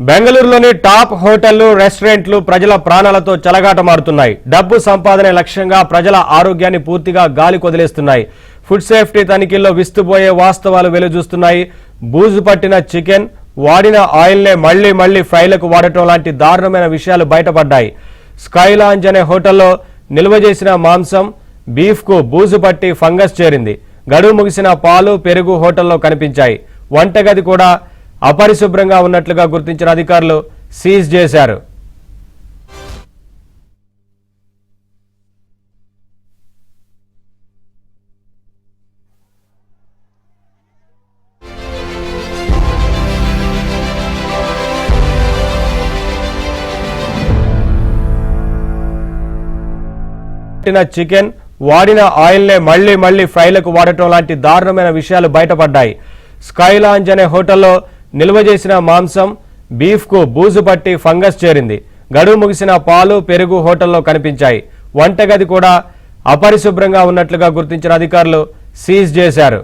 బెంగళూరులోని టాప్ హోటళ్లు రెస్టారెంట్లు ప్రజల ప్రాణాలతో చెలగాటమాడుతున్నాయి. డబ్బు సంపాదనే లక్ష్యంగా ప్రజల ఆరోగ్యాన్ని పూర్తిగా గాలి కొదిలేస్తున్నాయి. ఫుడ్ సేఫ్టీ తనిఖీల్లో విస్తుపోయే వాస్తవాలు వెలుజూస్తున్నాయి. బూజు పట్టిన చికెన్, వాడిన ఆయిల్నే మళ్లీ ఫ్రైలకు వాడటం లాంటి దారుణమైన విషయాలు బయటపడ్డాయి. స్కై లాంజ్ అనే హోటల్లో నిల్వ చేసిన మాంసం, బీఫ్కు బూజు పట్టి ఫంగస్ చేరింది. గడువు ముగిసిన పాలు, పెరుగు హోటల్లో కనిపించాయి. వంటగది కూడా అపరిశుభ్రంగా ఉన్నట్లుగా గుర్తించిన అధికారులు సీజ్ చేశారు. చికెన్, వాడిన ఆయిల్నే మళ్లీ ఫ్రైలకు వాడటం లాంటి దారుణమైన విషయాలు బయటపడ్డాయి. స్కై లాంజ్ అనే హోటల్లో నిల్వ చేసిన మాంసం, బీఫ్కు బూజు పట్టి ఫంగస్ చేరింది. గడువు ముగిసిన పాలు, పెరుగు హోటల్లో కనిపించాయి. వంటగది కూడా అపరిశుభ్రంగా ఉన్నట్లుగా గుర్తించిన అధికారులు సీజ్ చేశారు.